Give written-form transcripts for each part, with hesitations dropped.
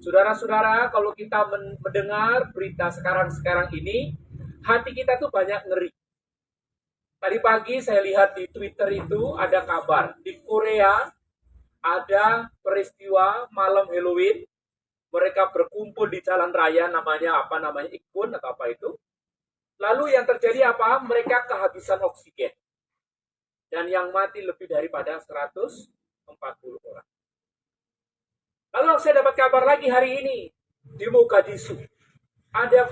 Saudara-saudara, kalau kita mendengar berita sekarang-sekarang ini, hati kita tuh banyak ngeri. Tadi pagi saya lihat di Twitter itu ada kabar. Di Korea ada peristiwa malam Halloween. Mereka berkumpul di jalan raya namanya apa namanya Ikun atau apa itu. Lalu yang terjadi apa? Mereka kehabisan oksigen. Dan yang mati lebih daripada 140 orang. Lalu saya dapat kabar lagi hari ini di Mogadishu. Ada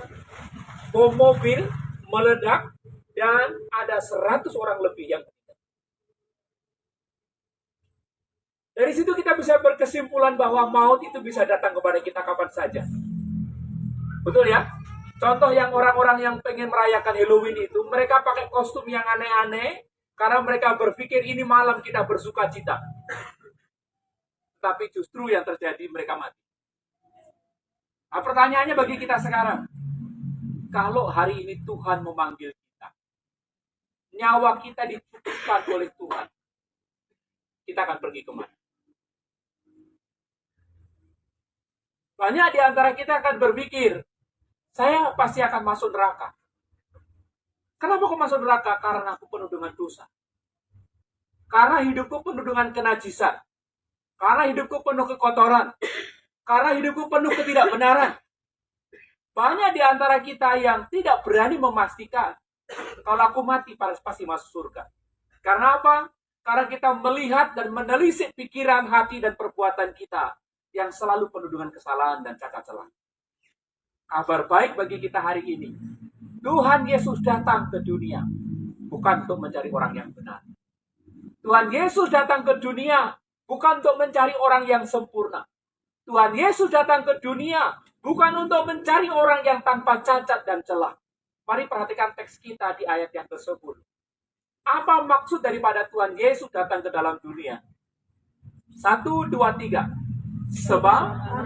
bom mobil meledak dan ada 100 orang lebih yang meninggal. Dari situ kita bisa berkesimpulan bahwa maut itu bisa datang kepada kita kapan saja. Betul ya? Contoh yang orang-orang yang pengen merayakan Halloween itu, mereka pakai kostum yang aneh-aneh karena mereka berpikir ini malam kita bersuka cita. Tapi justru yang terjadi mereka mati. Nah, pertanyaannya bagi kita sekarang, kalau hari ini Tuhan memanggil kita, nyawa kita ditutupkan oleh Tuhan, kita akan pergi kemana? Banyak di antara kita akan berpikir, saya pasti akan masuk neraka. Kenapa aku masuk neraka? Karena aku penuh dengan dosa. Karena hidupku penuh dengan kenajisan. Karena hidupku penuh kekotoran. Karena hidupku penuh ketidakbenaran. Banyak di antara kita yang tidak berani memastikan kalau aku mati pasti masuk surga. Karena apa? Karena kita melihat dan menelisik pikiran, hati, dan perbuatan kita yang selalu penuh dengan kesalahan dan cacat celah. Kabar baik bagi kita hari ini. Tuhan Yesus datang ke dunia bukan untuk mencari orang yang benar. Tuhan Yesus datang ke dunia bukan untuk mencari orang yang sempurna. Tuhan Yesus datang ke dunia bukan untuk mencari orang yang tanpa cacat dan celah. Mari perhatikan teks kita di ayat yang ke-10. Apa maksud daripada Tuhan Yesus datang ke dalam dunia? 1, 2, 3. Sebab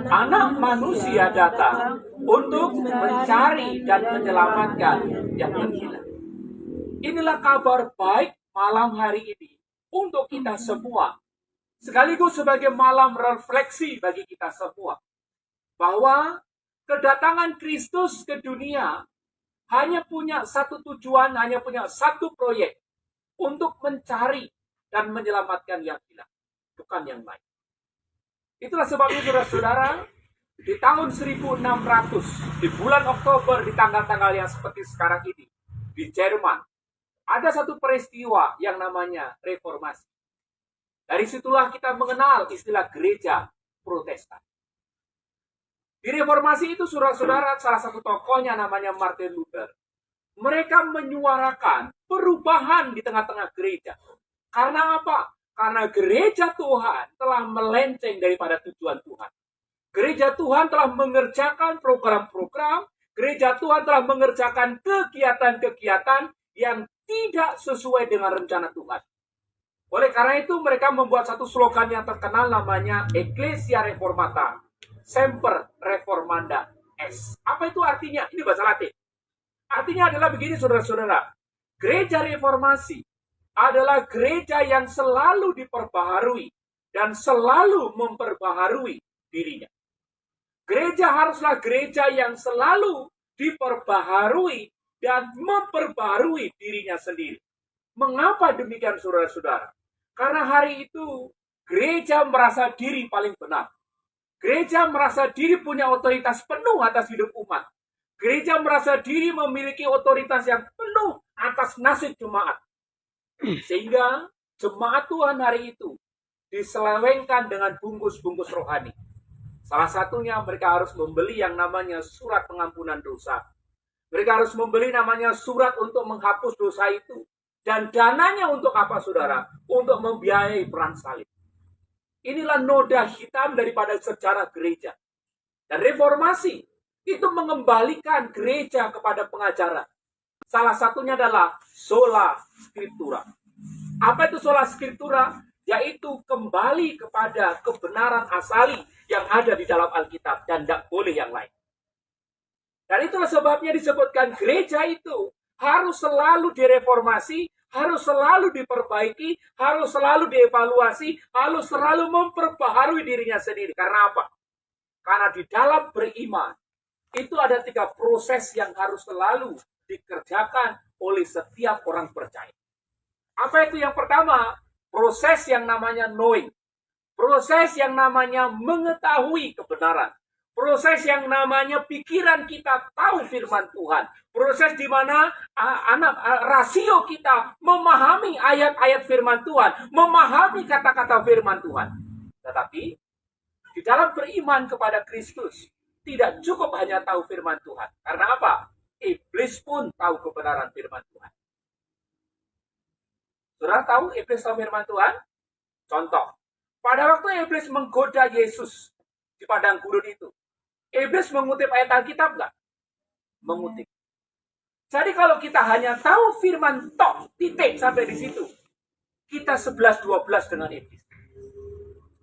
anak manusia datang untuk mencari dan menyelamatkan yang hilang. Inilah kabar baik malam hari ini untuk kita semua. Sekaligus sebagai malam refleksi bagi kita semua. Bahwa kedatangan Kristus ke dunia hanya punya satu tujuan, hanya punya satu proyek. Untuk mencari dan menyelamatkan yang hilang. Bukan yang lain. Itulah sebabnya saudara-saudara, di tahun 1600, di bulan Oktober, di tanggal-tanggal yang seperti sekarang ini, di Jerman, ada satu peristiwa yang namanya reformasi. Dari situlah kita mengenal istilah gereja Protestan. Di reformasi itu saudara-saudara, salah satu tokohnya namanya Martin Luther. Mereka menyuarakan perubahan di tengah-tengah gereja. Karena apa? Karena gereja Tuhan telah melenceng daripada tujuan Tuhan. Gereja Tuhan telah mengerjakan program-program. Gereja Tuhan telah mengerjakan kegiatan-kegiatan yang tidak sesuai dengan rencana Tuhan. Oleh karena itu mereka membuat satu slogan yang terkenal namanya Ecclesia Reformata, Semper Reformanda Est. Apa itu artinya? Ini bahasa Latin. Artinya adalah begini saudara-saudara. Gereja reformasi adalah gereja yang selalu diperbaharui dan selalu memperbaharui dirinya. Gereja haruslah gereja yang selalu diperbaharui dan memperbaharui dirinya sendiri. Mengapa demikian saudara-saudara? Karena hari itu gereja merasa diri paling benar. Gereja merasa diri punya otoritas penuh atas hidup umat. Gereja merasa diri memiliki otoritas yang penuh atas nasib jemaat. Sehingga jemaat Tuhan hari itu diselewengkan dengan bungkus-bungkus rohani. Salah satunya mereka harus membeli yang namanya surat pengampunan dosa. Mereka harus membeli namanya surat untuk menghapus dosa itu. Dan dananya untuk apa saudara? Untuk membiayai perang salib. Inilah noda hitam daripada sejarah gereja. Dan reformasi itu mengembalikan gereja kepada pengajaran. Salah satunya adalah sola scriptura. Apa itu sola scriptura? Yaitu kembali kepada kebenaran asali yang ada di dalam Alkitab dan tidak boleh yang lain. Dan itulah sebabnya disebutkan gereja itu harus selalu direformasi, harus selalu diperbaiki, harus selalu dievaluasi, harus selalu memperbaharui dirinya sendiri. Karena apa? Karena di dalam beriman, itu ada 3 proses yang harus selalu dikerjakan oleh setiap orang percaya. Apa itu yang pertama? Proses yang namanya knowing. Proses yang namanya mengetahui kebenaran. Proses yang namanya pikiran kita tahu firman Tuhan. Proses di mana rasio kita memahami ayat-ayat firman Tuhan. Memahami kata-kata firman Tuhan. Tetapi di dalam beriman kepada Kristus, tidak cukup hanya tahu firman Tuhan. Karena apa? Iblis pun tahu kebenaran firman Tuhan. Saudara tahu iblis tahu firman Tuhan? Contoh, pada waktu iblis menggoda Yesus di padang gurun itu, iblis mengutip ayat Alkitab nggak? Mengutip. Jadi kalau kita hanya tahu firman tok, titik sampai di situ, kita 11-12 dengan iblis.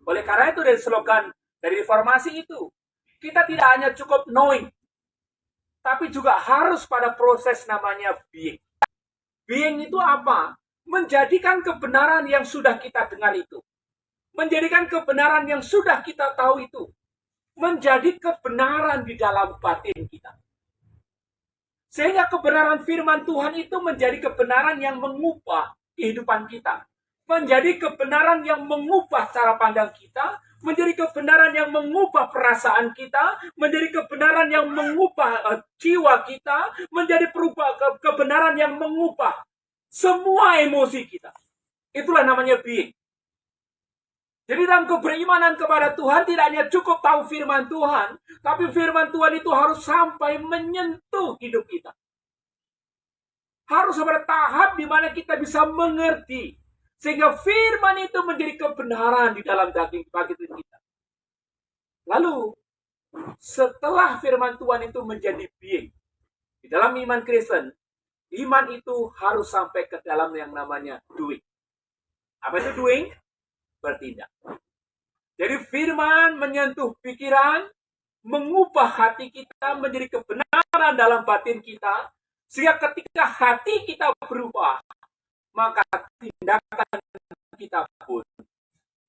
Oleh karena itu dari slogan dari reformasi itu, kita tidak hanya cukup knowing, tapi juga harus pada proses namanya being. Being itu apa? Menjadikan kebenaran yang sudah kita dengar itu. Menjadikan kebenaran yang sudah kita tahu itu. Menjadi kebenaran di dalam batin kita. Sehingga kebenaran firman Tuhan itu menjadi kebenaran yang mengubah kehidupan kita. Menjadi kebenaran yang mengubah cara pandang kita. Menjadi kebenaran yang mengubah perasaan kita. Menjadi kebenaran yang mengubah jiwa kita. Menjadi kebenaran yang mengubah semua emosi kita. Itulah namanya being. Jadi dalam keberimanan kepada Tuhan tidak hanya cukup tahu firman Tuhan, tapi firman Tuhan itu harus sampai menyentuh hidup kita. Harus pada tahap di mana kita bisa mengerti. Sehingga firman itu menjadi kebenaran di dalam daging batin kita. Lalu, setelah firman Tuhan itu menjadi being, di dalam iman Kristen, iman itu harus sampai ke dalam yang namanya doing. Apa itu doing? Bertindak. Jadi firman menyentuh pikiran, mengubah hati kita menjadi kebenaran dalam batin kita, sehingga ketika hati kita berubah, maka tindakan kita pun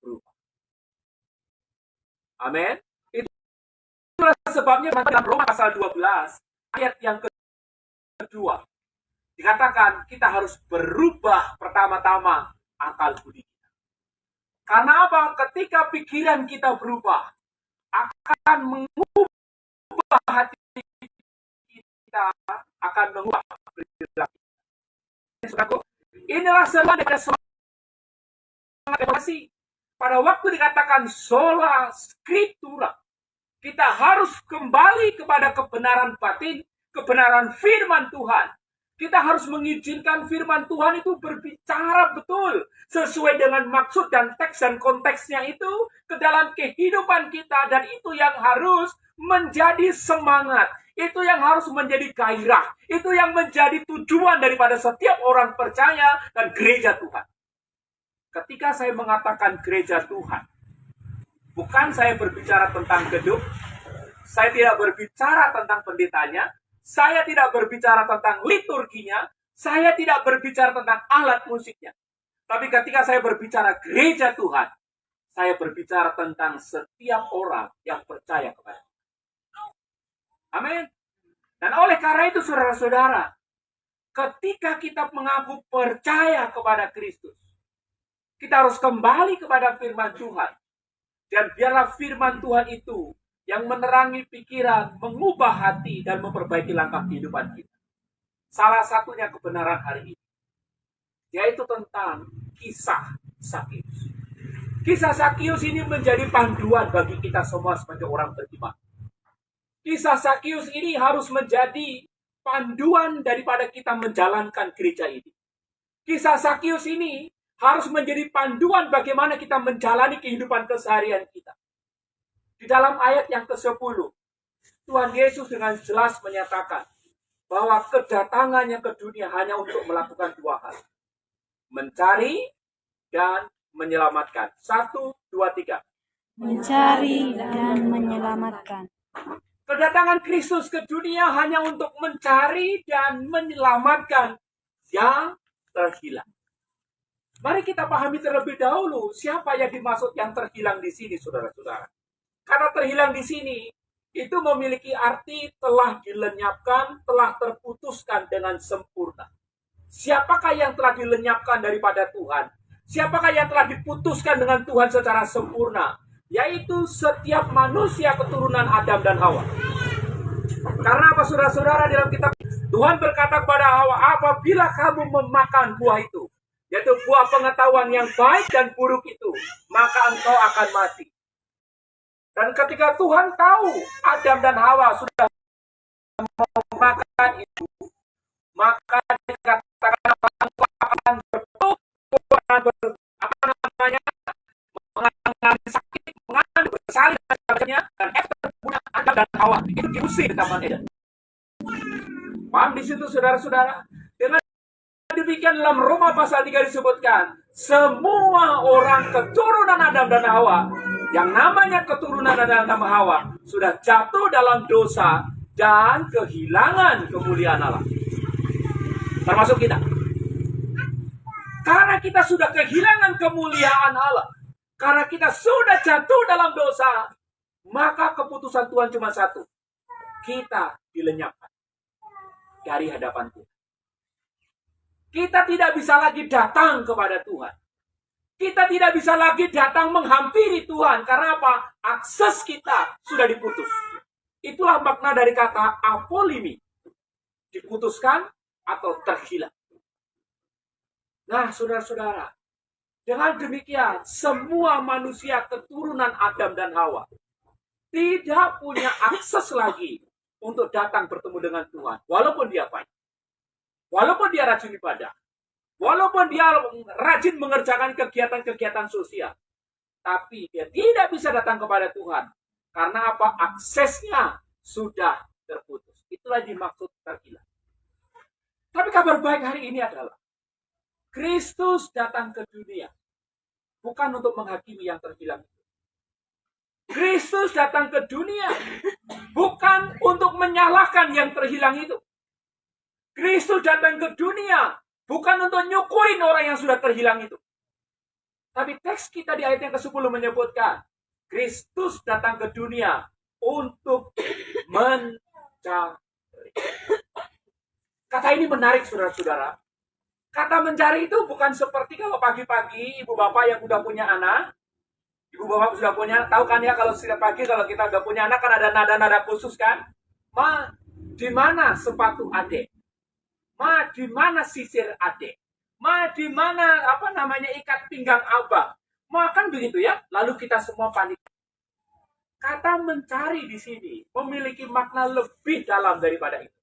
berubah. Amin. Itulah sebabnya dalam Roma pasal 12, ayat yang kedua, dikatakan kita harus berubah pertama-tama akal budi kita. Karena apa? Ketika pikiran kita berubah, akan mengubah hati kita, akan mengubah perilaku. Inilah semangat reformasi. Pada waktu dikatakan sola scriptura, kita harus kembali kepada kebenaran batin, kebenaran firman Tuhan. Kita harus mengizinkan firman Tuhan itu berbicara betul sesuai dengan maksud dan teks dan konteksnya itu ke dalam kehidupan kita, dan itu yang harus menjadi semangat, itu yang harus menjadi gairah, itu yang menjadi tujuan daripada setiap orang percaya dan gereja Tuhan. Ketika saya mengatakan gereja Tuhan, bukan saya berbicara tentang gedung, saya tidak berbicara tentang pendetanya, saya tidak berbicara tentang liturginya, saya tidak berbicara tentang alat musiknya. Tapi ketika saya berbicara gereja Tuhan, saya berbicara tentang setiap orang yang percaya kepada Tuhan. Amin. Dan oleh karena itu saudara-saudara, ketika kita mengaku percaya kepada Kristus, kita harus kembali kepada firman Tuhan. Dan biarlah firman Tuhan itu yang menerangi pikiran, mengubah hati, dan memperbaiki langkah kehidupan kita. Salah satunya kebenaran hari ini, yaitu tentang kisah Sakius. Kisah Sakius ini menjadi panduan bagi kita semua sebagai orang beriman. Kisah Sakius ini harus menjadi panduan daripada kita menjalankan gereja ini. Kisah Sakius ini harus menjadi panduan bagaimana kita menjalani kehidupan keseharian kita. Di dalam ayat yang ke-10, Tuhan Yesus dengan jelas menyatakan bahwa kedatangannya ke dunia hanya untuk melakukan 2 hal. Mencari dan menyelamatkan. 1, 2, 3. Mencari dan menyelamatkan. Kedatangan Kristus ke dunia hanya untuk mencari dan menyelamatkan yang terhilang. Mari kita pahami terlebih dahulu siapa yang dimaksud yang terhilang di sini, saudara-saudara. Karena terhilang di sini, itu memiliki arti telah dilenyapkan, telah terputuskan dengan sempurna. Siapakah yang telah dilenyapkan daripada Tuhan? Siapakah yang telah diputuskan dengan Tuhan secara sempurna? Yaitu setiap manusia keturunan Adam dan Hawa. Karena apa saudara-saudara, dalam kitab Tuhan berkata kepada Hawa, apabila kamu memakan buah itu, yaitu buah pengetahuan yang baik dan buruk itu, maka engkau akan mati. Dan ketika Tuhan tahu Adam dan Hawa sudah memakan itu, maka dikatakan engkau akan bertumbuh, mengalami sakit, mengalami bersalin dan sebagainya, dan efek punya Adam dan Hawa itu diusir di Taman Eden. Paham di situ saudara-saudara? Dengan demikian dalam Roma pasal 3 disebutkan, semua orang keturunan Adam dan Hawa, yang namanya keturunan Adam dan Hawa, sudah jatuh dalam dosa dan kehilangan kemuliaan Allah. Termasuk kita. Karena kita sudah kehilangan kemuliaan Allah, karena kita sudah jatuh dalam dosa, maka keputusan Tuhan cuma satu. Kita dilenyapkan dari hadapan Tuhan. Kita tidak bisa lagi datang kepada Tuhan. Kita tidak bisa lagi datang menghampiri Tuhan. Karena apa? Akses kita sudah diputus. Itulah makna dari kata apolimi. Diputuskan atau terhilang. Nah, saudara-saudara, dengan demikian, semua manusia keturunan Adam dan Hawa tidak punya akses lagi untuk datang bertemu dengan Tuhan. Walaupun dia baik. Walaupun dia rajin ibadah. Walaupun dia rajin mengerjakan kegiatan-kegiatan sosial. Tapi dia tidak bisa datang kepada Tuhan. Karena apa? Aksesnya sudah terputus. Itulah dimaksud terhilang. Tapi kabar baik hari ini adalah Kristus datang ke dunia bukan untuk menghakimi yang terhilang. Kristus datang ke dunia bukan untuk menyalahkan yang terhilang itu. Kristus datang ke dunia bukan untuk nyukurin orang yang sudah terhilang itu. Tapi teks kita di ayat yang ke-10 menyebutkan Kristus datang ke dunia untuk mencari. Kata ini menarik saudara-saudara. Kata mencari itu bukan seperti kalau pagi-pagi ibu bapak yang udah punya anak. Ibu bapak sudah punya, tahu kan ya kalau setiap pagi kalau kita udah punya anak kan ada nada-nada khusus kan? Ma, di mana sepatu adek? Ma, di mana sisir adek? Ma, di mana ikat pinggang abang? Ma, kan begitu ya? Lalu kita semua panik. Kata mencari di sini memiliki makna lebih dalam daripada itu.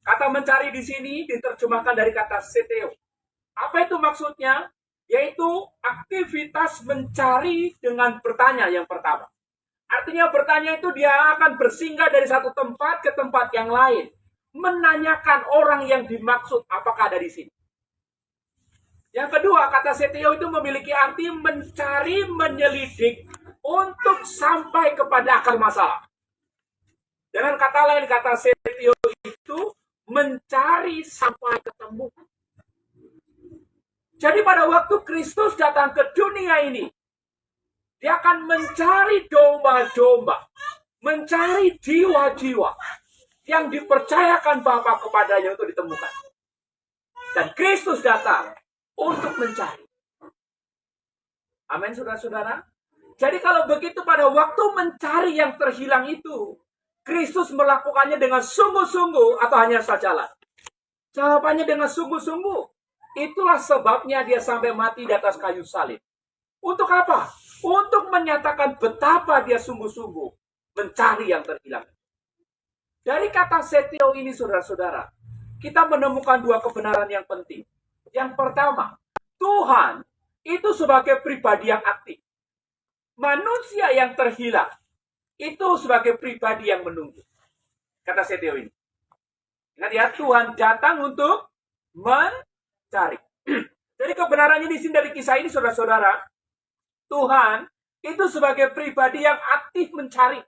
Kata mencari di sini diterjemahkan dari kata seteo. Apa itu maksudnya? Yaitu aktivitas mencari dengan bertanya yang pertama. Artinya bertanya itu dia akan bersinggah dari satu tempat ke tempat yang lain. Menanyakan orang yang dimaksud apakah ada di sini. Yang kedua, kata seteo itu memiliki arti mencari, menyelidik untuk sampai kepada akar masalah. Dengan kata lain, kata seteo itu mencari sampai ketemu. Jadi pada waktu Kristus datang ke dunia ini, dia akan mencari domba-domba, mencari jiwa-jiwa yang dipercayakan Bapa kepadanya untuk ditemukan. Dan Kristus datang untuk mencari. Amin, saudara-saudara. Jadi kalau begitu pada waktu mencari yang terhilang itu, Kristus melakukannya dengan sungguh-sungguh atau hanya sajalah? Jawabannya dengan sungguh-sungguh. Itulah sebabnya dia sampai mati di atas kayu salib. Untuk apa? Untuk menyatakan betapa dia sungguh-sungguh mencari yang terhilang. Dari kata seteo ini, saudara-saudara, kita menemukan dua kebenaran yang penting. Yang pertama, Tuhan itu sebagai pribadi yang aktif. Manusia yang terhilang itu sebagai pribadi yang menunggu. Kata seteo ini. Ingat ya, Tuhan datang untuk mencari. Jadi kebenarannya di sini dari kisah ini, saudara-saudara, Tuhan itu sebagai pribadi yang aktif mencari.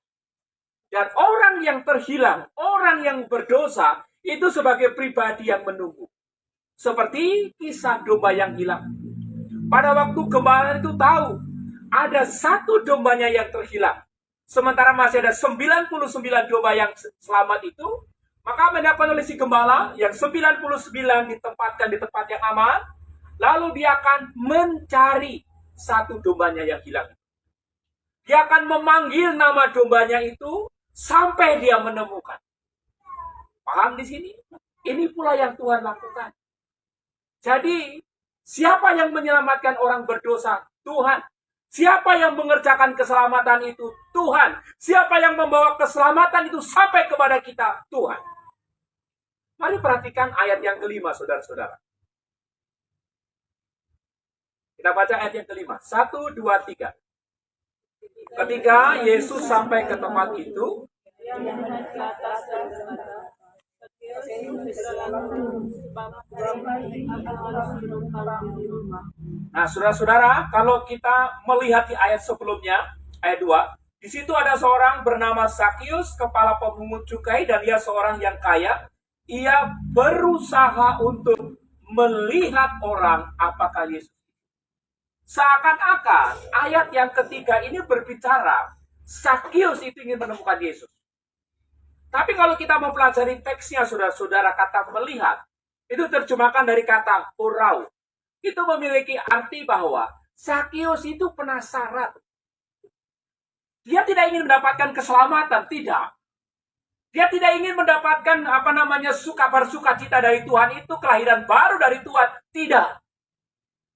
Dan orang yang terhilang, orang yang berdosa, itu sebagai pribadi yang menunggu. Seperti kisah domba yang hilang. Pada waktu gembala itu tahu, ada satu dombanya yang terhilang. sementara masih ada 99 domba yang selamat itu, maka mendapat oleh si gembala yang 99 ditempatkan di tempat yang aman, lalu dia akan mencari satu dombanya yang hilang. Dia akan memanggil nama dombanya itu sampai dia menemukan. Paham di sini? Ini pula yang Tuhan lakukan. Jadi, siapa yang menyelamatkan orang berdosa? Tuhan. Siapa yang mengerjakan keselamatan itu? Tuhan. Siapa yang membawa keselamatan itu sampai kepada kita? Tuhan. Mari perhatikan ayat yang kelima, saudara-saudara. Kita baca ayat yang kelima. 1, 2, 3. Ketika Yesus sampai ke tempat itu, nah, saudara-saudara, kalau kita melihat di ayat sebelumnya, ayat 2, di situ ada seorang bernama Sakius, kepala pemungut cukai, dan dia seorang yang kaya. Ia berusaha untuk melihat orang apakah Yesus. Seakan-akan ayat yang ketiga ini berbicara Sakius itu ingin menemukan Yesus. Tapi kalau kita mempelajari teksnya, saudara-saudara, kata melihat, itu terjemahkan dari kata urau. Itu memiliki arti bahwa Sakius itu penasaran. Dia tidak ingin mendapatkan keselamatan, tidak. Dia tidak ingin mendapatkan kabar sukacita dari Tuhan, itu kelahiran baru dari Tuhan, tidak.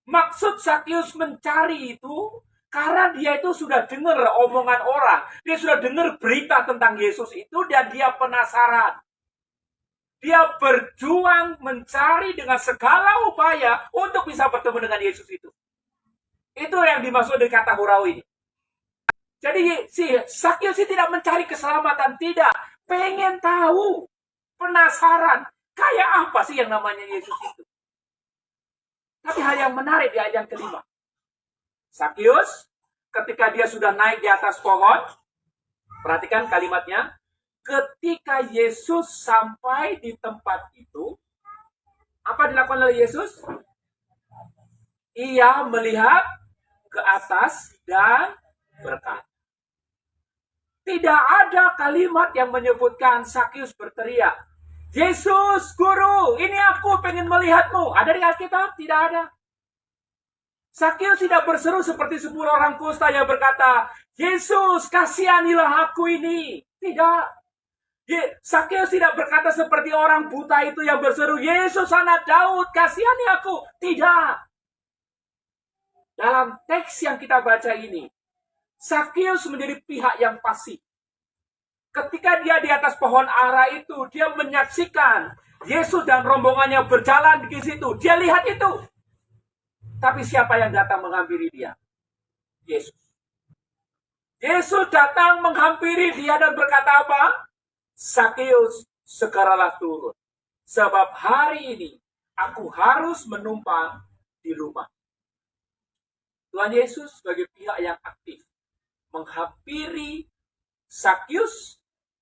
Maksud Sakius mencari itu karena dia itu sudah dengar omongan orang. Dia sudah dengar berita tentang Yesus itu dan dia penasaran. Dia berjuang mencari dengan segala upaya untuk bisa bertemu dengan Yesus itu. Itu yang dimaksud dari kata hurau ini. Jadi si Sakius tidak mencari keselamatan, tidak. Pengen tahu, penasaran. Kayak apa sih yang namanya Yesus itu? Tapi hal yang menarik di ayat yang kelima. Sakius, ketika dia sudah naik di atas pohon, perhatikan kalimatnya, ketika Yesus sampai di tempat itu, apa dilakukan oleh Yesus? Ia melihat ke atas dan berkata. Tidak ada kalimat yang menyebutkan Sakius berteriak, Yesus, Guru, ini aku pengen melihatmu. Ada di Alkitab? Tidak ada. Sakius tidak berseru seperti 10 orang kusta yang berkata, Yesus, kasihanilah aku ini. Tidak. Sakius tidak berkata seperti orang buta itu yang berseru, Yesus anak Daud, kasihani aku. Tidak. Dalam teks yang kita baca ini, Sakius menjadi pihak yang pasif. Ketika dia di atas pohon ara itu, dia menyaksikan Yesus dan rombongannya berjalan di situ. Dia lihat itu. Tapi siapa yang datang menghampiri dia? Yesus. Yesus datang menghampiri dia dan berkata apa? Sakius, segeralah turun. Sebab hari ini aku harus menumpang di rumah. Tuhan Yesus sebagai pihak yang aktif menghampiri Sakius.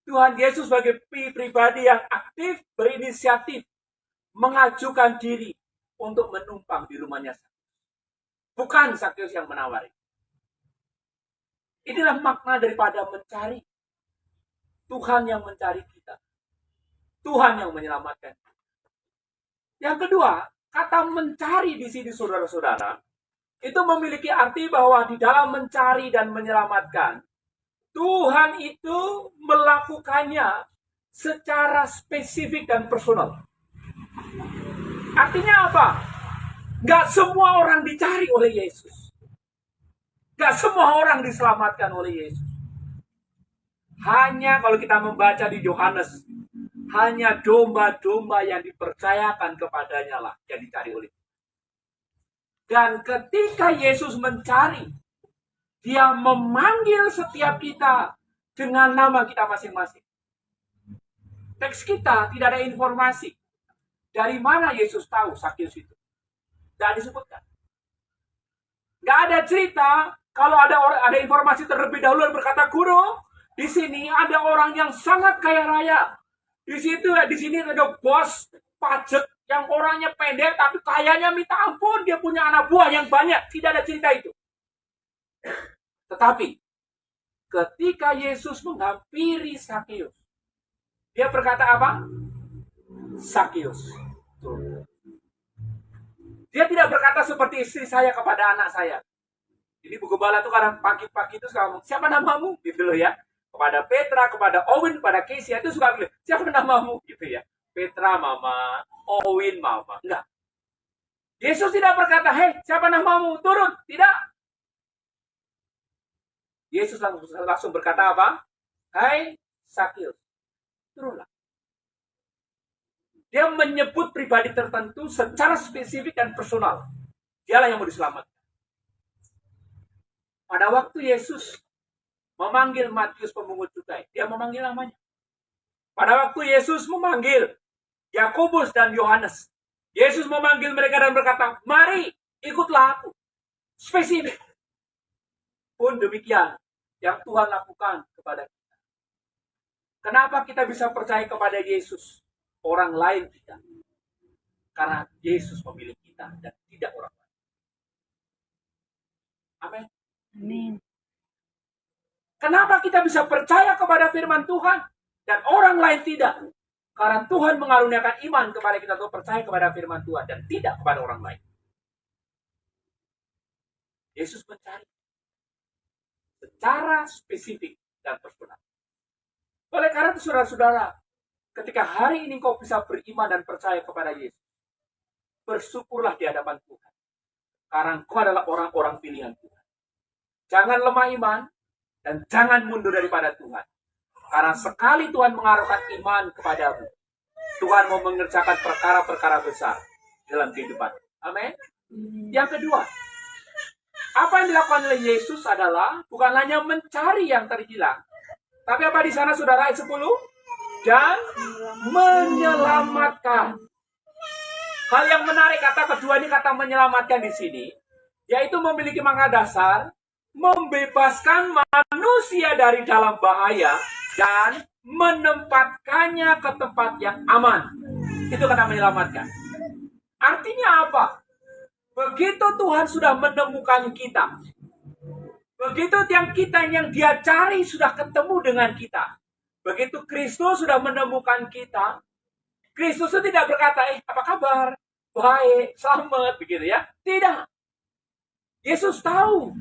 Tuhan Yesus sebagai pribadi yang aktif, berinisiatif, mengajukan diri untuk menumpang di rumahnya Sakius. Bukan Sakius yang menawari. Inilah makna daripada mencari. Tuhan yang mencari kita. Tuhan yang menyelamatkan. Yang kedua, kata mencari di sini saudara-saudara, itu memiliki arti bahwa di dalam mencari dan menyelamatkan, Tuhan itu melakukannya secara spesifik dan personal. Artinya apa? Gak semua orang dicari oleh Yesus. Gak semua orang diselamatkan oleh Yesus. Hanya kalau kita membaca di Yohanes, hanya domba-domba yang dipercayakan kepadanya lah yang dicari oleh Yesus. Dan ketika Yesus mencari, dia memanggil setiap kita dengan nama kita masing-masing. Teks kita tidak ada informasi dari mana Yesus tahu Sakius itu. Tidak disebutkan. Tidak ada cerita kalau ada informasi terlebih dahulu yang berkata, Guru, di sini ada orang yang sangat kaya raya. Di sini ada bos pajak yang orangnya pendek tapi kayanya minta ampun, dia punya anak buah yang banyak. Tidak ada cerita itu. Tetapi ketika Yesus menghampiri Sakeus, dia berkata apa? Sakeus, turun. Dia tidak berkata seperti istri saya kepada anak saya. Jadi Bu Gembala itu kadang pagi-pagi itu suka ngomong, siapa namamu? Gitu loh ya. Kepada Petra, kepada Owen, kepada Kesia itu suka bilang, siapa namamu? Gitu ya. Petra mama, Owen mama. Enggak. Yesus tidak berkata, hei siapa namamu? Turun. Tidak. Yesus langsung berkata apa? Hai Sakeus, turunlah. Dia menyebut pribadi tertentu secara spesifik dan personal. Dialah yang mau diselamatkan. Pada waktu Yesus memanggil Matius pemungut cukai, dia memanggil namanya. Pada waktu Yesus memanggil Yakobus dan Yohanes, Yesus memanggil mereka dan berkata, mari ikutlah aku. Spesifik. Pun demikian yang Tuhan lakukan kepada kita. Kenapa kita bisa percaya kepada Yesus? Orang lain tidak. Karena Yesus memilih kita dan tidak orang lain. Amin. Amin. Kenapa kita bisa percaya kepada firman Tuhan dan orang lain tidak? Karena Tuhan mengaruniakan iman kepada kita untuk percaya kepada firman Tuhan dan tidak kepada orang lain. Yesus mencari secara spesifik dan personal. Oleh karena itu saudara-saudara, ketika hari ini kau bisa beriman dan percaya kepada Yesus, bersyukurlah di hadapan Tuhan. Karena kau adalah orang-orang pilihan Tuhan. Jangan lemah iman dan jangan mundur daripada Tuhan. Karena sekali Tuhan mengarahkan iman kepadamu, Tuhan mau mengerjakan perkara-perkara besar dalam kehidupan. Amin. Yang kedua, apa yang dilakukan oleh Yesus adalah bukan hanya mencari yang terhilang, tapi apa di sana saudara ayat 10? Dan menyelamatkan. Hal yang menarik kata kedua ini, kata menyelamatkan di sini, yaitu memiliki makna dasar membebaskan manusia dari dalam bahaya dan menempatkannya ke tempat yang aman. Itu kata menyelamatkan. Artinya apa? Begitu Tuhan sudah menemukan kita, begitu yang kita yang dia cari sudah ketemu dengan kita, begitu Kristus sudah menemukan kita, Kristus itu tidak berkata, apa kabar? Baik, selamat, begitu ya. Tidak. Yesus tahu,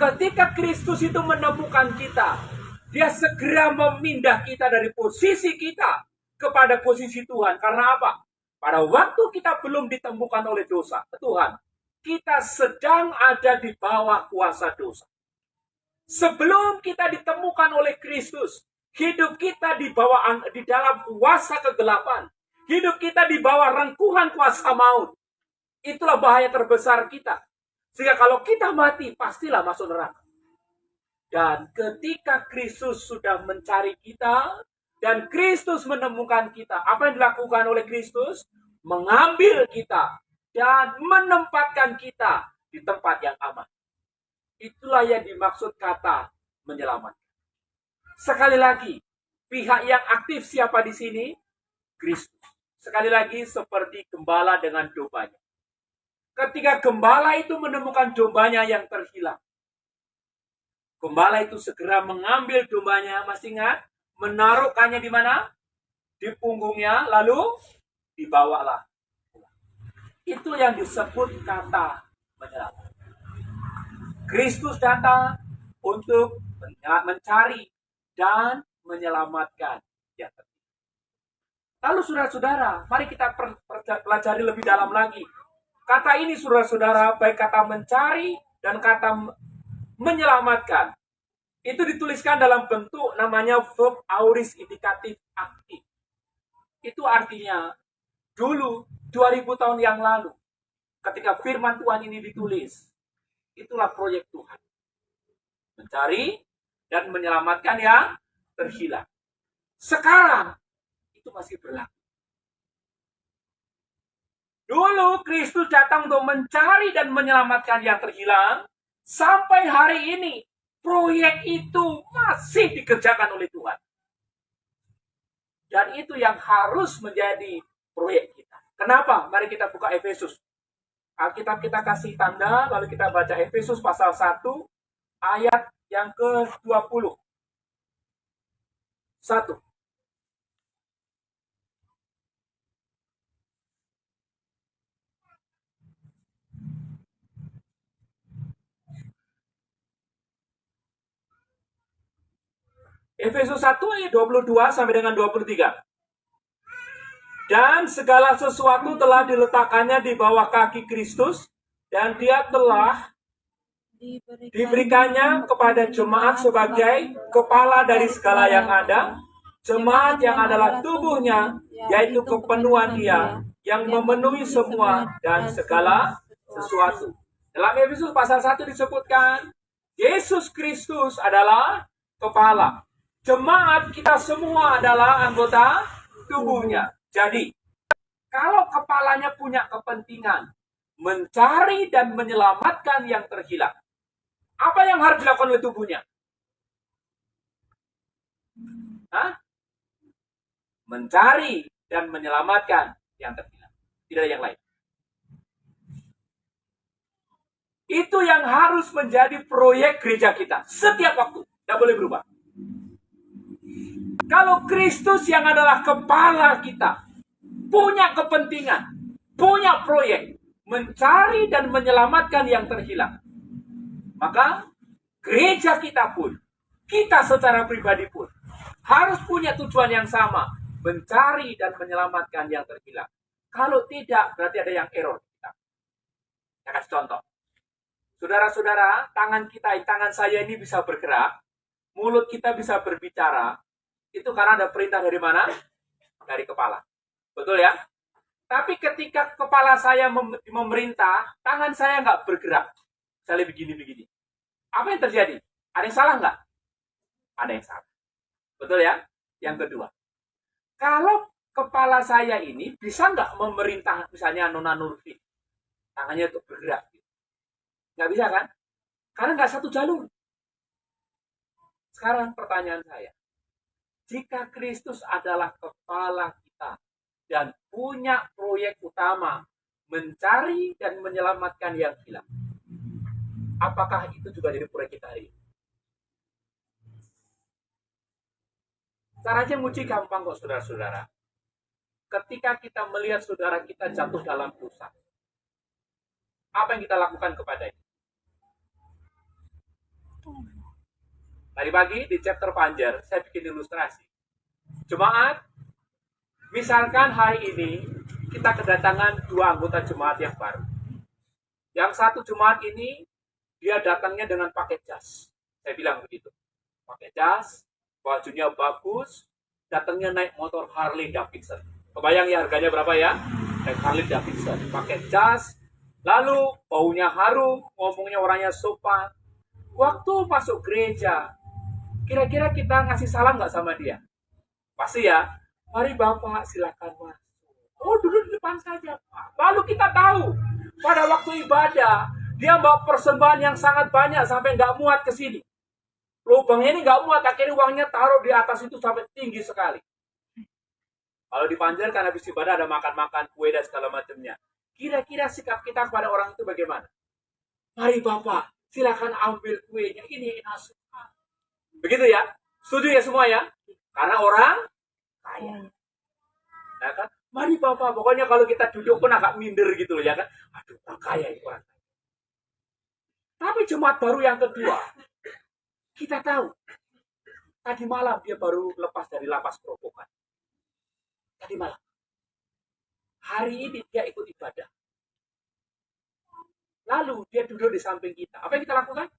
ketika Kristus itu menemukan kita, dia segera memindah kita dari posisi kita kepada posisi Tuhan. Karena apa? Pada waktu kita belum ditemukan oleh dosa, Tuhan, kita sedang ada di bawah kuasa dosa. Sebelum kita ditemukan oleh Kristus, hidup kita di dalam kuasa kegelapan. Hidup kita di bawah rengkuhan kuasa maut. Itulah bahaya terbesar kita. Sehingga kalau kita mati, pastilah masuk neraka. Dan ketika Kristus sudah mencari kita, dan Kristus menemukan kita, apa yang dilakukan oleh Kristus? Mengambil kita dan menempatkan kita di tempat yang aman. Itulah yang dimaksud kata menyelamatkan. Sekali lagi, pihak yang aktif siapa di sini? Kristus. Sekali lagi, seperti gembala dengan dombanya. Ketika gembala itu menemukan dombanya yang terhilang, gembala itu segera mengambil dombanya, masih ingat? Menaruhkannya di mana? Di punggungnya, lalu dibawalah. Itu yang disebut kata menyelamatkan. Kristus datang untuk mencari dan menyelamatkan yang terhilang. Lalu saudara-saudara, mari kita pelajari lebih dalam lagi. Kata ini saudara-saudara, baik kata mencari dan kata menyelamatkan, itu dituliskan dalam bentuk namanya verb aorist indikatif aktif. Itu artinya, dulu 2000 tahun yang lalu, ketika firman Tuhan ini ditulis, itulah proyek Tuhan. Mencari dan menyelamatkan yang terhilang. Sekarang, itu masih berlaku. Dulu Kristus datang untuk mencari dan menyelamatkan yang terhilang. Sampai hari ini, proyek itu masih dikerjakan oleh Tuhan. Dan itu yang harus menjadi proyek kita. Kenapa? Mari kita buka Efesus. Alkitab kita kasih tanda, lalu kita baca Efesus pasal 1, ayat yang ke-20. 1. Efesus 1 ayat 22 sampai dengan 23. Dan segala sesuatu telah diletakkannya di bawah kaki Kristus, dan dia telah diberikannya kepada jemaat sebagai kepala dari segala yang ada. Jemaat yang adalah tubuhnya, yaitu kepenuhan dia, yang memenuhi semua dan segala sesuatu. Dalam Efesus pasal 1 disebutkan, Yesus Kristus adalah kepala. Jemaat kita semua adalah anggota tubuhnya. Jadi, kalau kepalanya punya kepentingan mencari dan menyelamatkan yang terhilang, apa yang harus dilakukan oleh tubuhnya? Hah? Mencari dan menyelamatkan yang terhilang. Tidak ada yang lain. Itu yang harus menjadi proyek gereja kita setiap waktu. Tidak boleh berubah. Kalau Kristus yang adalah kepala kita punya kepentingan, punya proyek mencari dan menyelamatkan yang terhilang, maka gereja kita pun, kita secara pribadi pun harus punya tujuan yang sama, mencari dan menyelamatkan yang terhilang. Kalau tidak, berarti ada yang error kita. Saya kasih contoh. Saudara-saudara, tangan saya ini bisa bergerak, mulut kita bisa berbicara, itu karena ada perintah dari mana? Dari kepala. Betul ya? Tapi ketika kepala saya memerintah, tangan saya nggak bergerak. Misalnya begini-begini. Apa yang terjadi? Ada yang salah nggak? Ada yang salah. Betul ya? Yang kedua. Kalau kepala saya ini bisa nggak memerintah misalnya Nona Nurfi, tangannya untuk bergerak? Nggak bisa kan? Karena nggak satu jalur. Sekarang pertanyaan saya. Jika Kristus adalah kepala kita dan punya proyek utama mencari dan menyelamatkan yang hilang, apakah itu juga jadi proyek kita hari ini? Caranya muji gampang kok saudara-saudara. Ketika kita melihat saudara kita jatuh dalam dosa, apa yang kita lakukan kepadanya? Tadi pagi di chapter Panjar, saya bikin ilustrasi. Jemaat, misalkan hari ini kita kedatangan 2 anggota jemaat yang baru. Yang satu jemaat ini, dia datangnya dengan pakai jas. Saya bilang begitu. Pakai jas, bajunya bagus, datangnya naik motor Harley Davidson. Kebayang ya harganya berapa ya? Naik Harley Davidson, pakai jas, lalu baunya harum, ngomongnya orangnya sopan. Waktu masuk gereja, kira-kira kita ngasih salam nggak sama dia? Pasti ya. Mari Bapak, silakan masuk. Oh, duduk di depan saja, Pak. Lalu kita tahu, pada waktu ibadah, dia bawa persembahan yang sangat banyak sampai nggak muat ke sini. Lubangnya ini nggak muat, akhirnya uangnya taruh di atas itu sampai tinggi sekali. Kalau di Panjer, karena habis ibadah ada makan-makan kue dan segala macamnya. Kira-kira sikap kita kepada orang itu bagaimana? Mari Bapak, silakan ambil kuenya. Ini nasi. Begitu ya? Setuju ya semua ya? Karena orang kaya. Ya kan? Mari Bapak, pokoknya kalau kita duduk pun agak minder gitu loh ya kan? Aduh, orang kaya ini orang kaya. Tapi jemaat baru yang kedua, kita tahu. Tadi malam dia baru lepas dari lapas Kerobokan. Tadi malam. Hari ini dia ikut ibadah. Lalu dia duduk di samping kita. Apa yang kita lakukan?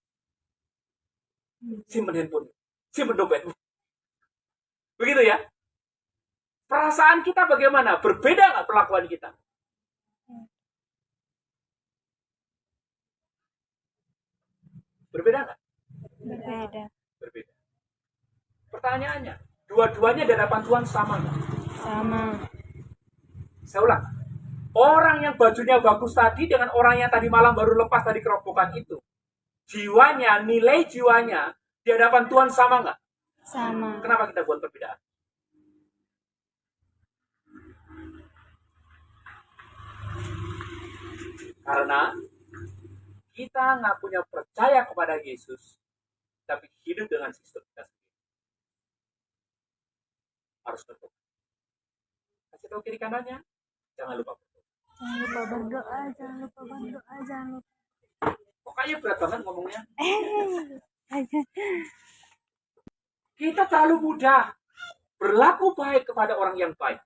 Simpen handphone. Simpen dompet. Begitu ya? Perasaan kita bagaimana? Berbeda nggak perlakuan kita? Berbeda nggak? Berbeda. Berbeda. Pertanyaannya, dua-duanya di hadapan Tuhan sama nggak? Sama. Saya ulang. Orang yang bajunya bagus tadi dengan orang yang tadi malam baru lepas dari kerobokan itu, jiwanya, nilai jiwanya di hadapan Tuhan sama nggak? Sama. Kenapa kita buat perbedaan? Karena kita nggak punya percaya kepada Yesus, tapi hidup dengan sistem kita sendiri. harus berdoa. Kasih tahu kiri kanannya, jangan lupa berdoa. Jangan lupa berdoa, jangan lupa berdoa, jangan lupa. Kok kayaknya berat banget ngomongnya. Aja. Kita terlalu mudah berlaku baik kepada orang yang baik.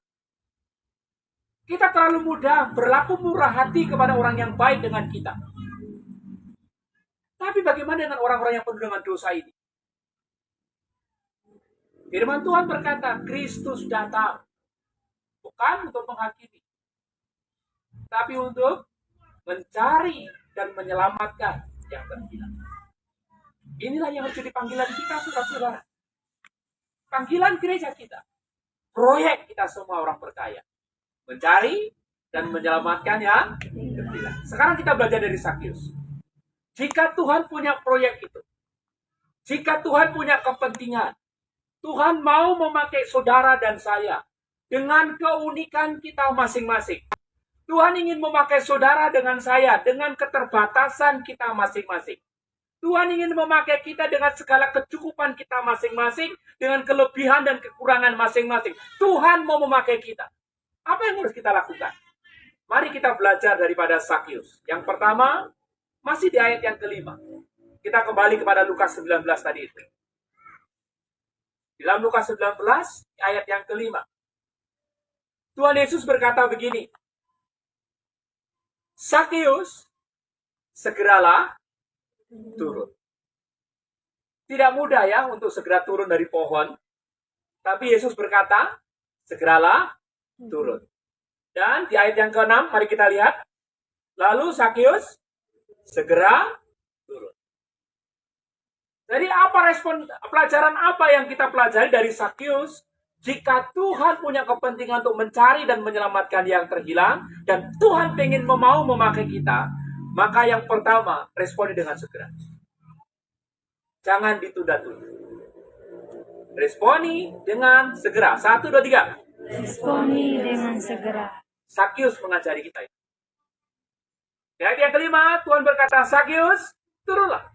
Kita terlalu mudah berlaku murah hati kepada orang yang baik dengan kita. Tapi bagaimana dengan orang-orang yang penuh dengan dosa ini? Firman Tuhan berkata, Kristus datang bukan untuk menghakimi, tapi untuk mencari dan menyelamatkan yang terhilang. Inilah yang harus jadi panggilan kita, saudara-saudara. Panggilan gereja kita. Proyek kita semua orang percaya. Mencari dan menyelamatkan yang terhilang. Sekarang kita belajar dari Sakius. Jika Tuhan punya proyek itu, jika Tuhan punya kepentingan, Tuhan mau memakai saudara dan saya dengan keunikan kita masing-masing. Tuhan ingin memakai saudara dengan saya dengan keterbatasan kita masing-masing. Tuhan ingin memakai kita dengan segala kecukupan kita masing-masing, dengan kelebihan dan kekurangan masing-masing. Tuhan mau memakai kita. Apa yang harus kita lakukan? Mari kita belajar daripada Sakius. Yang pertama, masih di ayat yang kelima. Kita kembali kepada Lukas 19 tadi itu. Dalam Lukas 19, ayat yang kelima. Tuhan Yesus berkata begini. Sakius, segeralah turun. Tidak mudah ya untuk segera turun dari pohon. Tapi Yesus berkata, segeralah turun. Dan di ayat yang ke-6, mari kita lihat. Lalu Sakius segera turun. Jadi apa pelajaran apa yang kita pelajari dari Sakius? Jika Tuhan punya kepentingan untuk mencari dan menyelamatkan yang terhilang, dan Tuhan ingin mau memakai kita, maka yang pertama, responi dengan segera. Jangan ditunda-tunda. Responi dengan segera. 1, 2, 3. Responi dengan segera. Sakius mengajari kita itu. Di ayat yang kelima, Tuhan berkata, Sakius, turunlah.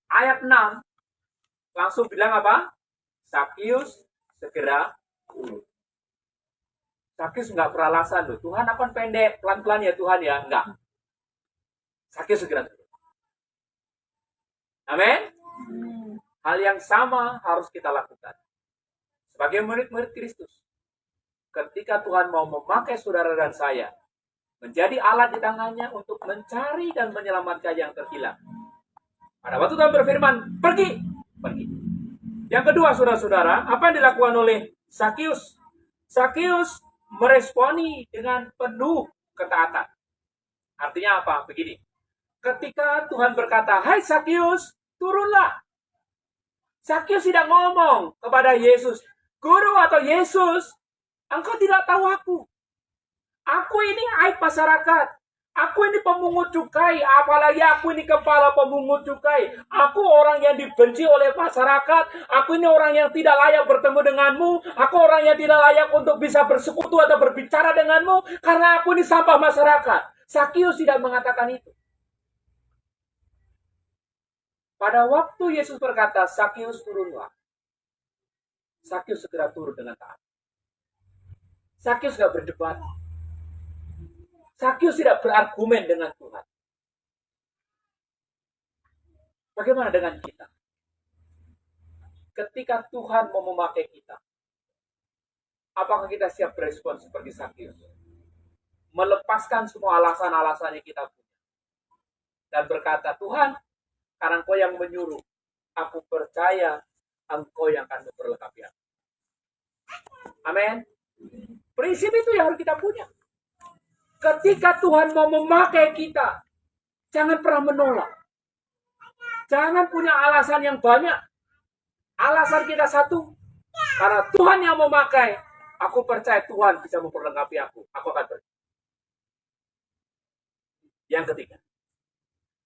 Ayat 6, langsung bilang apa? Sakius segera turun. Sakius nggak beralasan loh. Tuhan akan pendek, pelan-pelan ya Tuhan ya. Enggak. Sakius segera turun. Amin. Hal yang sama harus kita lakukan. Sebagai murid-murid Kristus. Ketika Tuhan mau memakai saudara dan saya menjadi alat di tangannya untuk mencari dan menyelamatkan yang terhilang. Pada waktu Tuhan berfirman, pergi. Yang kedua, saudara-saudara, apa yang dilakukan oleh Sakius? Sakius meresponi dengan penuh ketaatan. Artinya apa? Begini. Ketika Tuhan berkata, hai Sakius, turunlah. Sakius tidak ngomong kepada Yesus, Guru atau Yesus, engkau tidak tahu aku. Aku ini aib masyarakat. Aku ini pemungut cukai, apalagi aku ini kepala pemungut cukai. Aku orang yang dibenci oleh masyarakat. Aku ini orang yang tidak layak bertemu denganmu. Aku orang yang tidak layak untuk bisa bersekutu atau berbicara denganmu. Karena aku ini sampah masyarakat. Sakius tidak mengatakan itu. Pada waktu Yesus berkata, Sakius turunlah. Sakius segera turun dengan taat. Sakius tidak berdebat. Sakius tidak berargumen dengan Tuhan. Bagaimana dengan kita? Ketika Tuhan mau memakai kita, apakah kita siap berespon seperti Sakius? Melepaskan semua alasan-alasan yang kita punya. Dan berkata, Tuhan, karena Engkau yang menyuruh, aku percaya Engkau yang akan memperlengkapi aku. Amin. Prinsip itu yang harus kita punya. Ketika Tuhan mau memakai kita, jangan pernah menolak. Jangan punya alasan yang banyak. Alasan kita satu, karena Tuhan yang memakai, aku percaya Tuhan bisa memperlengkapi aku. Aku akan pergi. Yang ketiga,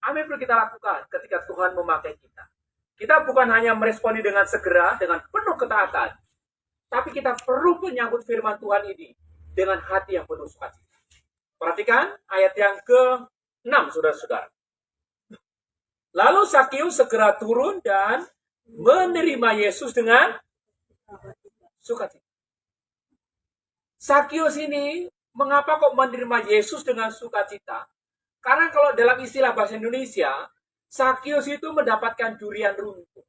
apa yang perlu kita lakukan ketika Tuhan memakai kita? Kita bukan hanya meresponi dengan segera, dengan penuh ketaatan, tapi kita perlu menyambut firman Tuhan ini dengan hati yang penuh sukacita. Perhatikan ayat yang ke-6, saudara-saudara. Lalu Sakius segera turun dan menerima Yesus dengan sukacita. Sakius ini mengapa kok menerima Yesus dengan sukacita? Karena kalau dalam istilah bahasa Indonesia, Sakius itu mendapatkan durian runtuh.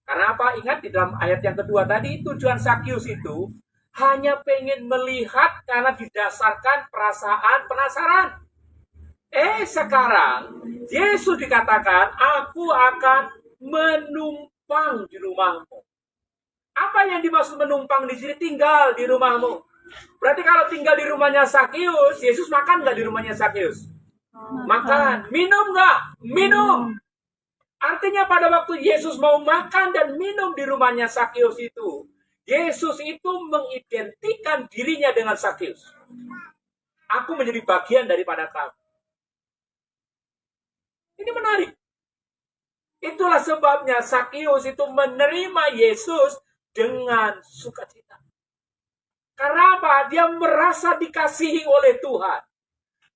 Karena apa? Ingat di dalam ayat yang kedua tadi, tujuan Sakius itu hanya pengen melihat karena didasarkan perasaan penasaran. Sekarang Yesus dikatakan, aku akan menumpang di rumahmu. Apa yang dimaksud menumpang di sini? Tinggal di rumahmu. Berarti kalau tinggal di rumahnya Sakius, Yesus makan nggak di rumahnya Sakius? Makan. Minum nggak? Minum. Artinya pada waktu Yesus mau makan dan minum di rumahnya Sakius itu, Yesus itu mengidentikan dirinya dengan Sakius. Aku menjadi bagian daripada kamu. Ini menarik. Itulah sebabnya Sakius itu menerima Yesus dengan sukacita. Karena apa? Dia merasa dikasihi oleh Tuhan.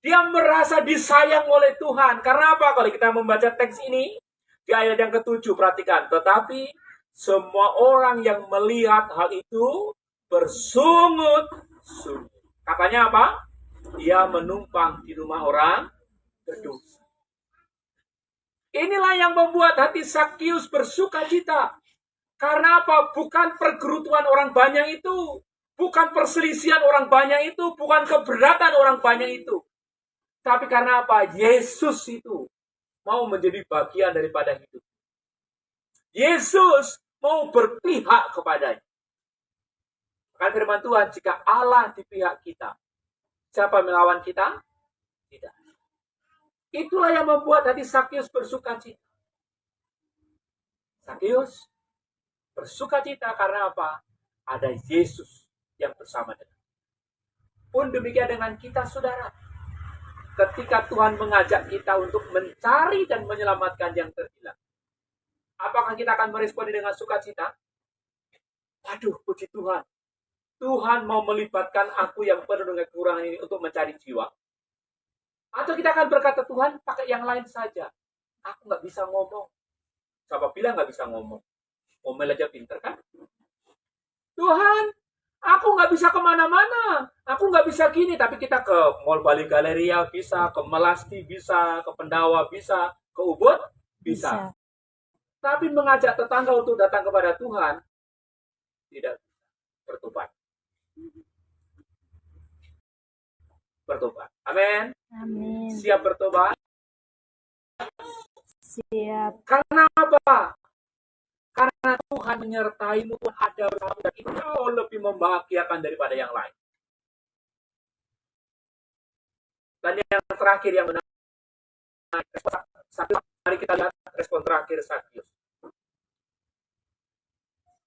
Dia merasa disayang oleh Tuhan. Karena apa? Kalau kita membaca teks ini, di ayat yang ke-7, perhatikan. Tetapi semua orang yang melihat hal itu bersungut-sungut. Katanya apa? Dia menumpang di rumah orang berdosa. Inilah yang membuat hati Sakius bersukacita. Karena apa? Bukan pergerutuan orang banyak itu. Bukan perselisihan orang banyak itu. Bukan keberatan orang banyak itu. Tapi karena apa? Yesus itu mau menjadi bagian daripada hidup. Yesus mau berpihak kepadanya. Kan firman Tuhan, jika Allah di pihak kita, siapa melawan kita? Tidak. Itulah yang membuat hati Sakius bersukacita. Sakius bersukacita karena apa? Ada Yesus yang bersama dengan. Pun demikian dengan kita, saudara. Ketika Tuhan mengajak kita untuk mencari dan menyelamatkan yang terhilang, apakah kita akan meresponi dengan sukacita? Waduh, puji Tuhan. Tuhan mau melibatkan aku yang penuh dengan kekurangan ini untuk mencari jiwa. Atau kita akan berkata, Tuhan, pakai yang lain saja. Aku nggak bisa ngomong. Siapa bilang nggak bisa ngomong? Ngomel aja pinter kan? Tuhan, aku nggak bisa kemana-mana. Aku nggak bisa gini. Tapi kita ke Mall Bali Galeria bisa, ke Melasti bisa, ke Pendawa bisa, ke Ubud bisa. Tapi mengajak tetangga untuk datang kepada Tuhan, tidak bisa. Bertobat. Bertobat. Amin. Amin. Siap bertobat? Siap. Karena apa? Karena Tuhan menyertaimu, Tuhan ada bersamamu, dan itu jauh lebih membahagiakan daripada yang lain. Dan yang terakhir yang menarik, mari kita lihat respon terakhir Sakius.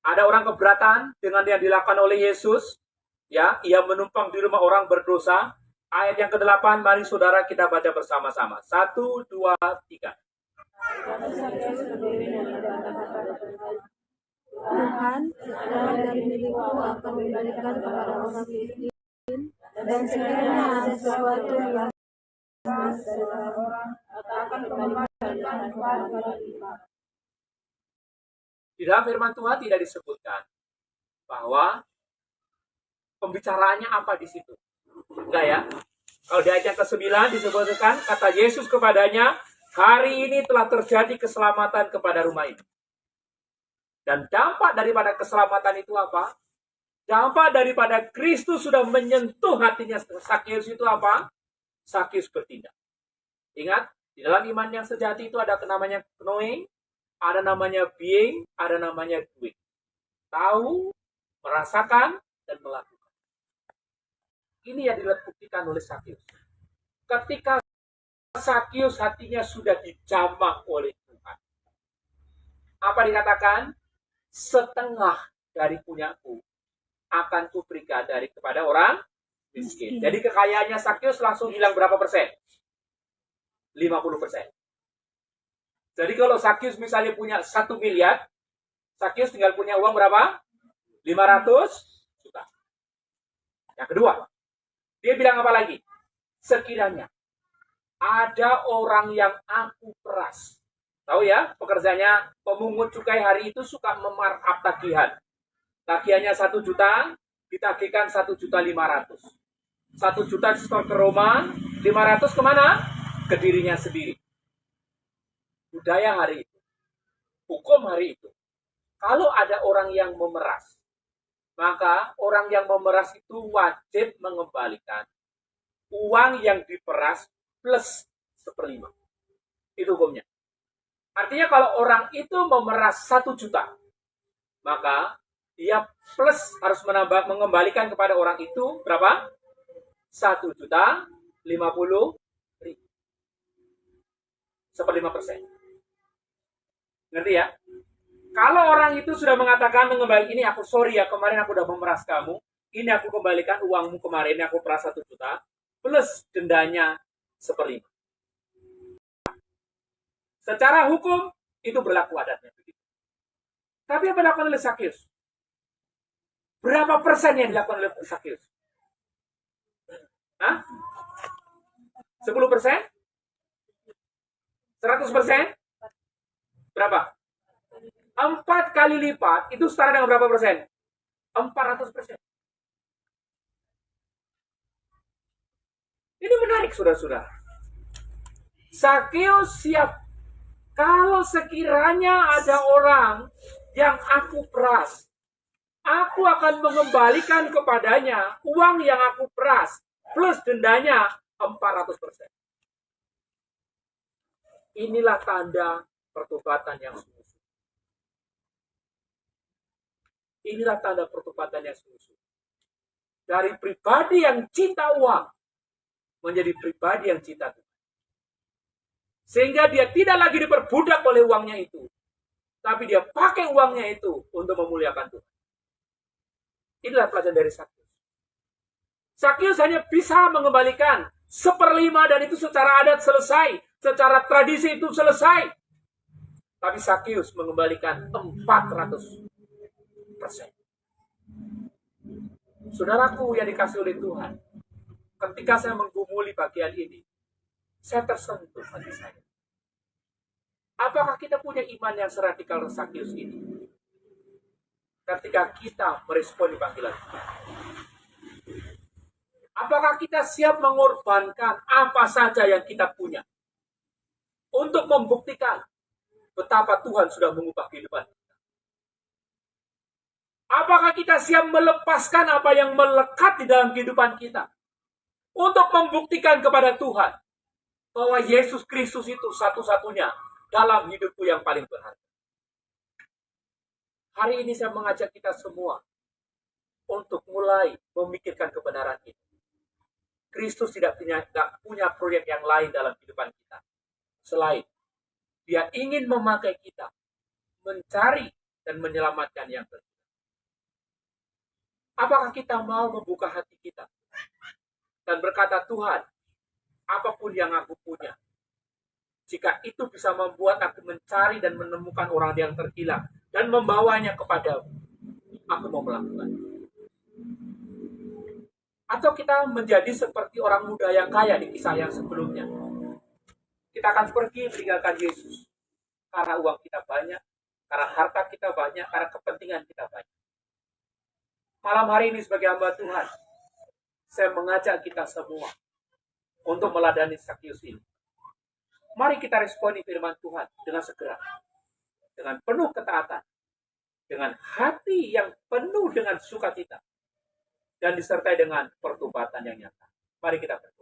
Ada orang keberatan dengan yang dilakukan oleh Yesus, ya, ia menumpang di rumah orang berdosa. Ayat yang ke-8, mari saudara kita baca bersama-sama. 1, 2, 3. Tuhan, segala dari milikku akan kembalikan kepada orang miskin, dan sekiranya ada sesuatu yang emas dari orang akan kembalikan kepada berlipat. Di dalam firman Tuhan tidak disebutkan bahwa pembicaraannya apa di situ. Enggak ya. Kalau di ayat yang ke-9 disebutkan, kata Yesus kepadanya, hari ini telah terjadi keselamatan kepada rumah ini. Dan dampak daripada keselamatan itu apa? Dampak daripada Kristus sudah menyentuh hatinya Sakius itu apa? Sakius bertindak. Ingat, di dalam iman yang sejati itu ada namanya knowing, ada namanya being, ada namanya doing. Tahu, merasakan, dan melakukan. Ini yang dibuktikan oleh Sakius. Ketika Sakius hatinya sudah dijamah oleh Tuhan. Apa dikatakan? Setengah dari punyaku akan kuberikan kepada orang miskin. Jadi kekayaannya Sakius langsung hilang berapa persen? 50%. Jadi kalau Sakius misalnya punya 1 miliar, Sakius tinggal punya uang berapa? 500 juta. Yang kedua, dia bilang apa lagi? Sekiranya ada orang yang aku peras. Tahu ya, pekerjaannya pemungut cukai hari itu suka memarkup tagihan. Tagihannya 1 juta, ditagihkan 1.500.000. 1 juta setor ke Roma, 500 kemana? Ke dirinya sendiri. Budaya hari itu, hukum hari itu. Kalau ada orang yang memeras, maka orang yang memeras itu wajib mengembalikan uang yang diperas plus 1/5. Itu hukumnya. Artinya kalau orang itu memeras 1 juta, maka dia plus harus mengembalikan kepada orang itu berapa? 1.050.000. 1/5%. Ngerti ya? Kalau orang itu sudah mengatakan mengembalikan, ini aku sorry ya, kemarin aku udah memeras kamu, ini aku kembalikan uangmu kemarin, aku peras 1 juta, plus dendanya 1/5. Secara hukum, itu berlaku adatnya. Tapi apa dilakukan oleh Sakius? Berapa persen yang dilakukan oleh Sakius? Hah? 10%? 100%? Berapa? 4 kali lipat, itu setara dengan berapa persen? 400%. Ini menarik, saudara-saudara. Sakius siap. Kalau sekiranya ada orang yang aku peras, aku akan mengembalikan kepadanya uang yang aku peras, plus dendanya 400%. Inilah tanda pertobatan yang sungguh. Inilah tanda pertobatan yang sungguh. Dari pribadi yang cinta uang, menjadi pribadi yang cinta Tuhan. Sehingga dia tidak lagi diperbudak oleh uangnya itu. Tapi dia pakai uangnya itu untuk memuliakan Tuhan. Inilah pelajaran dari Sakius. Sakius hanya bisa mengembalikan 1/5 dan itu secara adat selesai. Secara tradisi itu selesai. Tapi Sakius mengembalikan 400%. Saudaraku yang dikasih oleh Tuhan, ketika saya menggumuli bagian ini, saya tersentuh hati saya. Apakah kita punya iman yang seradikal Sakius ini? Ketika kita meresponi panggilan Tuhan. Apakah kita siap mengorbankan apa saja yang kita punya untuk membuktikan betapa Tuhan sudah mengubah kehidupan kita? Apakah kita siap melepaskan apa yang melekat di dalam kehidupan kita untuk membuktikan kepada Tuhan bahwa Yesus Kristus itu satu-satunya dalam hidupku yang paling berharga? Hari ini saya mengajak kita semua untuk mulai memikirkan kebenaran ini. Kristus tidak punya proyek yang lain dalam kehidupan kita selain Dia ingin memakai kita mencari dan menyelamatkan yang terhilang. Apakah kita mau membuka hati kita dan berkata, Tuhan, apapun yang aku punya, jika itu bisa membuat aku mencari dan menemukan orang yang terhilang dan membawanya kepadamu, aku mau melakukan. Atau kita menjadi seperti orang muda yang kaya di kisah yang sebelumnya. Kita akan pergi meninggalkan Yesus karena uang kita banyak, karena harta kita banyak, karena kepentingan kita banyak. Malam hari ini sebagai hamba Tuhan, saya mengajak kita semua untuk meladani Sakius ini. Mari kita responi firman Tuhan dengan segera, dengan penuh ketaatan, dengan hati yang penuh dengan sukacita, dan disertai dengan pertobatan yang nyata. Mari kita berdoa.